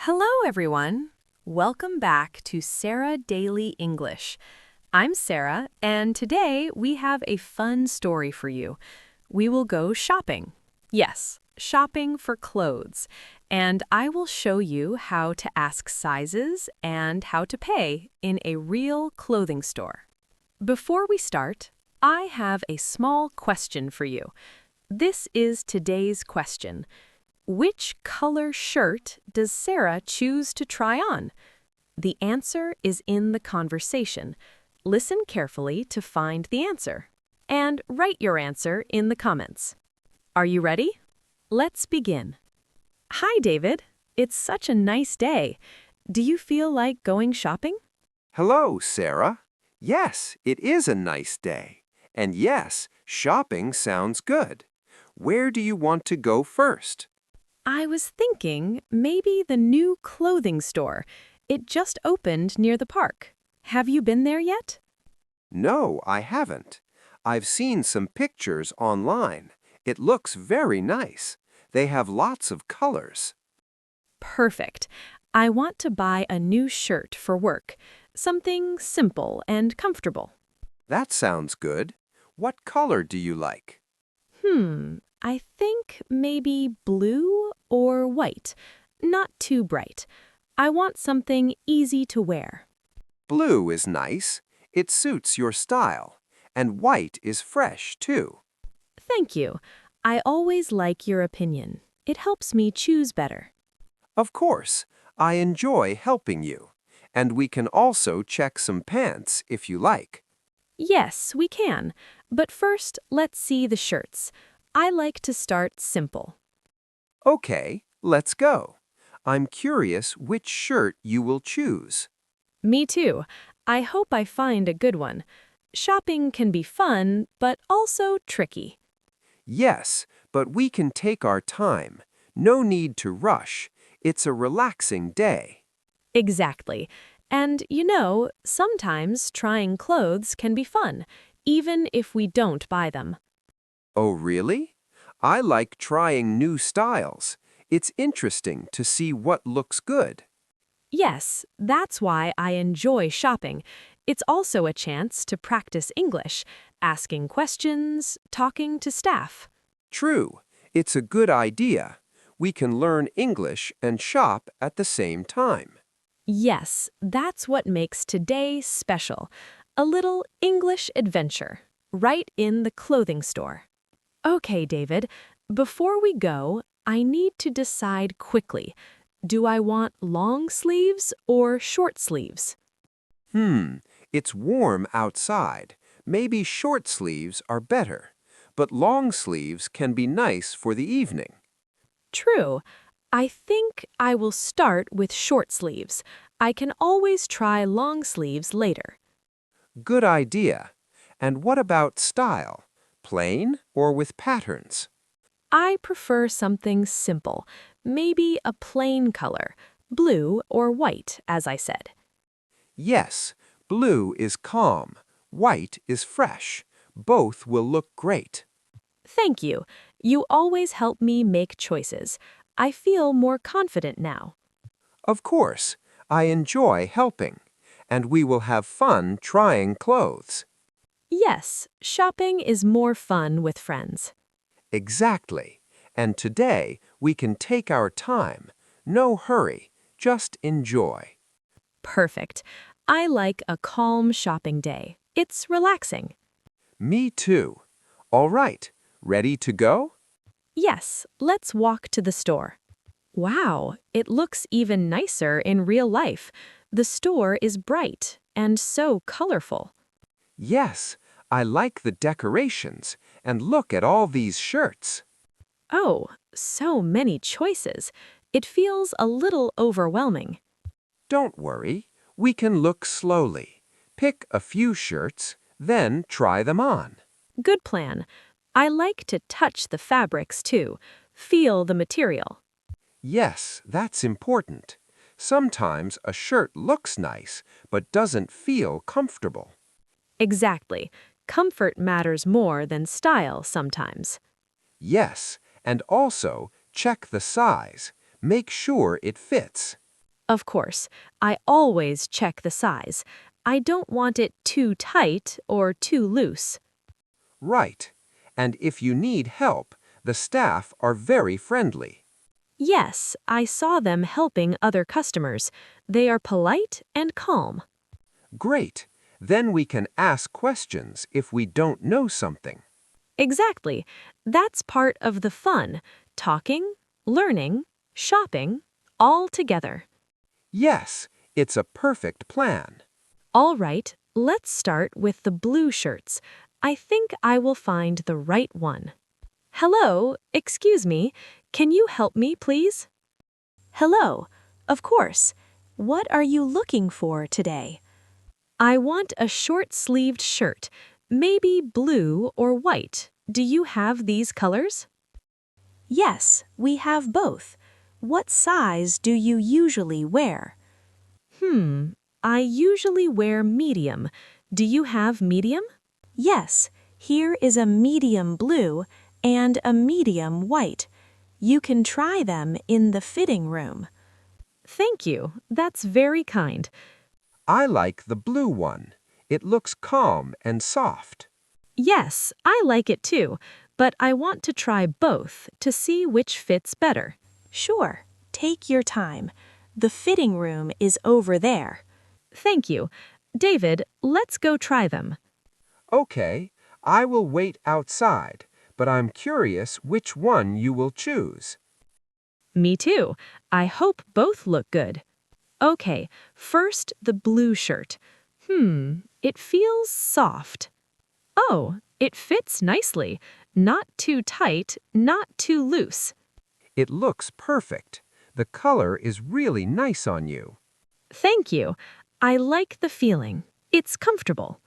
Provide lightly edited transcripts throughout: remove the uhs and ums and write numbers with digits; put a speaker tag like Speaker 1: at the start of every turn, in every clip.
Speaker 1: Hello, everyone. Welcome back to Sara Daily English. I'm Sara, and today we have a fun story for you. We will go shopping. Yes, shopping for clothes. And I will show you how to ask sizes and how to pay in a real clothing store. Before we start, I have a small question for you. This is today's question. Which color shirt does Sara choose to try on? The answer is in the conversation. Listen carefully to find the answer. And write your answer in the comments. Are you ready? Let's begin. Hi, David. It's such a nice day. Do you feel like going shopping?
Speaker 2: Hello, Sarah. Yes, it is a nice day. And yes, shopping sounds good. Where do you want to go first?
Speaker 1: I was thinking maybe the new clothing store. It just opened near the park. Have you been there yet?
Speaker 2: No, I haven't. I've seen some pictures online. It looks very nice. They have lots of colors.
Speaker 1: Perfect. I want to buy a new shirt for work. Something simple and comfortable.
Speaker 2: That sounds good. What color do you like?
Speaker 1: I think maybe blue or white. Not too bright. I want something easy to wear.
Speaker 2: Blue is nice. It suits your style. And white is fresh, too.
Speaker 1: Thank you. I always like your opinion. It helps me choose better.
Speaker 2: Of course, I enjoy helping you. And we can also check some pants if you like.
Speaker 1: Yes, we can. But first, let's see the shirts. I like to start simple.
Speaker 2: Okay, let's go. I'm curious which shirt you will choose.
Speaker 1: Me too. I hope I find a good one. Shopping can be fun, but also tricky.
Speaker 2: Yes, but we can take our time. No need to rush. It's a relaxing day.
Speaker 1: Exactly. And sometimes trying clothes can be fun, even if we don't buy them.
Speaker 2: Oh, really? I like trying new styles. It's interesting to see what looks good.
Speaker 1: Yes, that's why I enjoy shopping. It's also a chance to practice English, asking questions, talking to staff.
Speaker 2: True, it's a good idea. We can learn English and shop at the same time.
Speaker 1: Yes, that's what makes today special. A little English adventure, right in the clothing store. Okay, David, before we go, I need to decide quickly. Do I want long sleeves or short sleeves?
Speaker 2: It's warm outside. Maybe short sleeves are better. But long sleeves can be nice for the evening.
Speaker 1: True. I think I will start with short sleeves. I can always try long sleeves later.
Speaker 2: Good idea. And what about style? Plain or with patterns?
Speaker 1: I prefer something simple, maybe a plain color, blue or white, as I said.
Speaker 2: Yes, blue is calm. White is fresh. Both will look great.
Speaker 1: Thank you. You always help me make choices. I feel more confident now.
Speaker 2: Of course, I enjoy helping. And we will have fun trying clothes.
Speaker 1: Yes, shopping is more fun with friends.
Speaker 2: Exactly. And today we can take our time. No hurry. Just enjoy.
Speaker 1: Perfect. I like a calm shopping day. It's relaxing.
Speaker 2: Me too. All right. Ready to go?
Speaker 1: Yes, let's walk to the store. Wow, it looks even nicer in real life. The store is bright and so colorful.
Speaker 2: Yes, I like the decorations. And look at all these shirts.
Speaker 1: Oh, so many choices. It feels a little overwhelming.
Speaker 2: Don't worry. We can look slowly. Pick a few shirts, then try them on.
Speaker 1: Good plan. I like to touch the fabrics too, feel the material.
Speaker 2: Yes, that's important. Sometimes a shirt looks nice, but doesn't feel comfortable.
Speaker 1: Exactly. Comfort matters more than style sometimes.
Speaker 2: Yes, and also check the size. Make sure it fits.
Speaker 1: Of course, I always check the size. I don't want it too tight or too loose.
Speaker 2: Right. And if you need help, the staff are very friendly.
Speaker 1: Yes, I saw them helping other customers. They are polite and calm.
Speaker 2: Great. Then we can ask questions if we don't know something.
Speaker 1: Exactly. That's part of the fun. Talking, learning, shopping, all together.
Speaker 2: Yes, it's a perfect plan.
Speaker 1: All right, let's start with the blue shirts. I think I will find the right one. Hello, excuse me. Can you help me, please? Hello. Of course. What are you looking for today? I want a short-sleeved shirt, maybe blue or white. Do you have these colors? Yes, we have both. What size do you usually wear? I usually wear medium. Do you have medium? Yes, here is a medium blue and a medium white. You can try them in the fitting room. Thank you. That's very kind.
Speaker 2: I like the blue one. It looks calm and soft.
Speaker 1: Yes, I like it too, but I want to try both to see which fits better. Sure, take your time. The fitting room is over there. Thank you. David, let's go try them.
Speaker 2: Okay, I will wait outside, but I'm curious which one you will choose.
Speaker 1: Me too. I hope both look good. Okay, first the blue shirt. It feels soft. Oh, it fits nicely. Not too tight, not too loose.
Speaker 2: It looks perfect. The color is really nice on you.
Speaker 1: Thank you. I like the feeling. It's comfortable.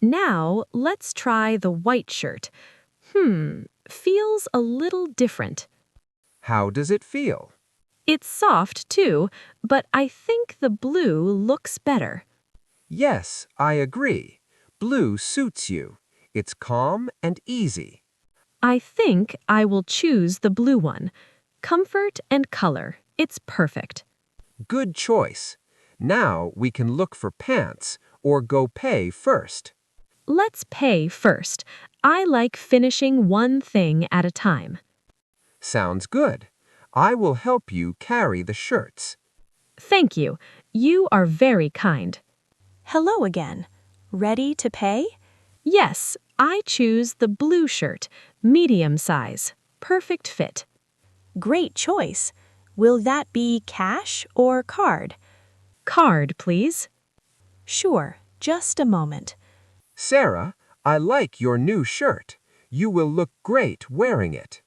Speaker 1: Now, let's try the white shirt. Feels a little different.
Speaker 2: How does it feel?
Speaker 1: It's soft too, but I think the blue looks better.
Speaker 2: Yes, I agree. Blue suits you. It's calm and easy.
Speaker 1: I think I will choose the blue one. Comfort and color. It's perfect.
Speaker 2: Good choice. Now we can look for pants or go pay first.
Speaker 1: Let's pay first. I like finishing one thing at a time.
Speaker 2: Sounds good. I will help you carry the shirts.
Speaker 1: Thank you. You are very kind. Hello again. Ready to pay? Yes, I choose the blue shirt, medium size, perfect fit. Great choice. Will that be cash or card? Card, please. Sure, just a moment.
Speaker 2: Sarah, I like your new shirt. You will look great wearing it.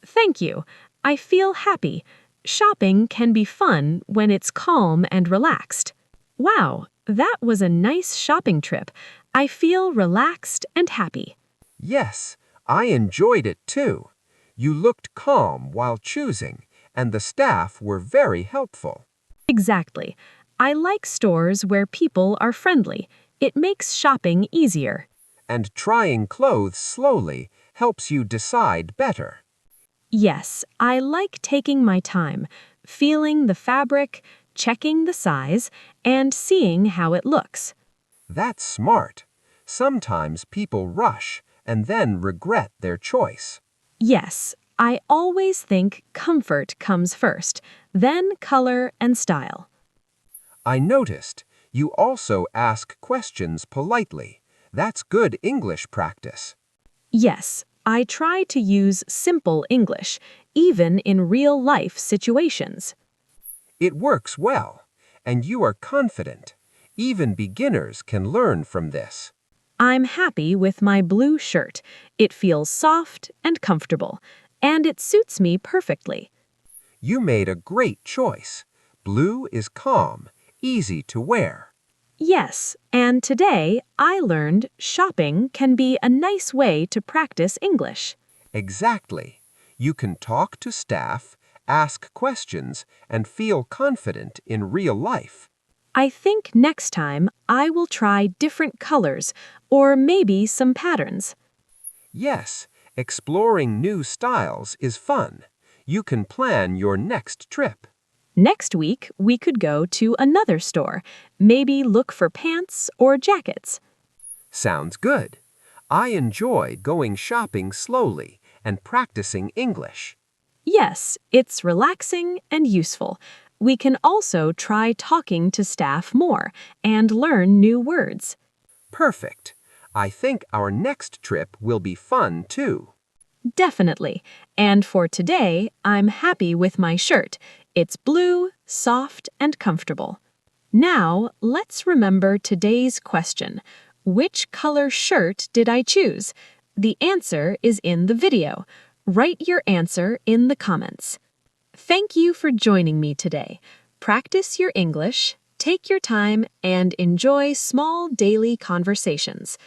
Speaker 1: Thank you. I feel happy. Shopping can be fun when it's calm and relaxed. Wow, that was a nice shopping trip. I feel relaxed and happy.
Speaker 2: Yes, I enjoyed it too. You looked calm while choosing, and the staff were very helpful.
Speaker 1: Exactly. I like stores where people are friendly. It makes shopping easier.
Speaker 2: And trying clothes slowly helps you decide better.
Speaker 1: Yes, I like taking my time, feeling the fabric, checking the size, and seeing how it looks.
Speaker 2: That's smart. Sometimes people rush and then regret their choice.
Speaker 1: Yes, I always think comfort comes first, then color and style.
Speaker 2: I noticed you also ask questions politely. That's good English practice.
Speaker 1: Yes, I try to use simple English, even in real-life situations.
Speaker 2: It works well, and you are confident. Even beginners can learn from this.
Speaker 1: I'm happy with my blue shirt. It feels soft and comfortable, and it suits me perfectly.
Speaker 2: You made a great choice. Blue is calm, easy to wear.
Speaker 1: Yes, and today I learned shopping can be a nice way to practice English.
Speaker 2: Exactly. You can talk to staff, ask questions, and feel confident in real life.
Speaker 1: I think next time I will try different colors or maybe some patterns.
Speaker 2: Yes, exploring new styles is fun. You can plan your next trip.
Speaker 1: Next week, we could go to another store, maybe look for pants or jackets.
Speaker 2: Sounds good. I enjoy going shopping slowly and practicing English.
Speaker 1: Yes, it's relaxing and useful. We can also try talking to staff more and learn new words.
Speaker 2: Perfect. I think our next trip will be fun too.
Speaker 1: Definitely. And for today, I'm happy with my shirt. It's blue, soft, and comfortable. Now, let's remember today's question. Which color shirt did I choose? The answer is in the video. Write your answer in the comments. Thank you for joining me today. Practice your English, take your time, and enjoy small daily conversations.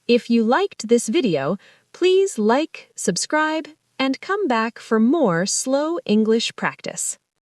Speaker 1: If you liked this video, please like, subscribe, and come back for more slow English practice.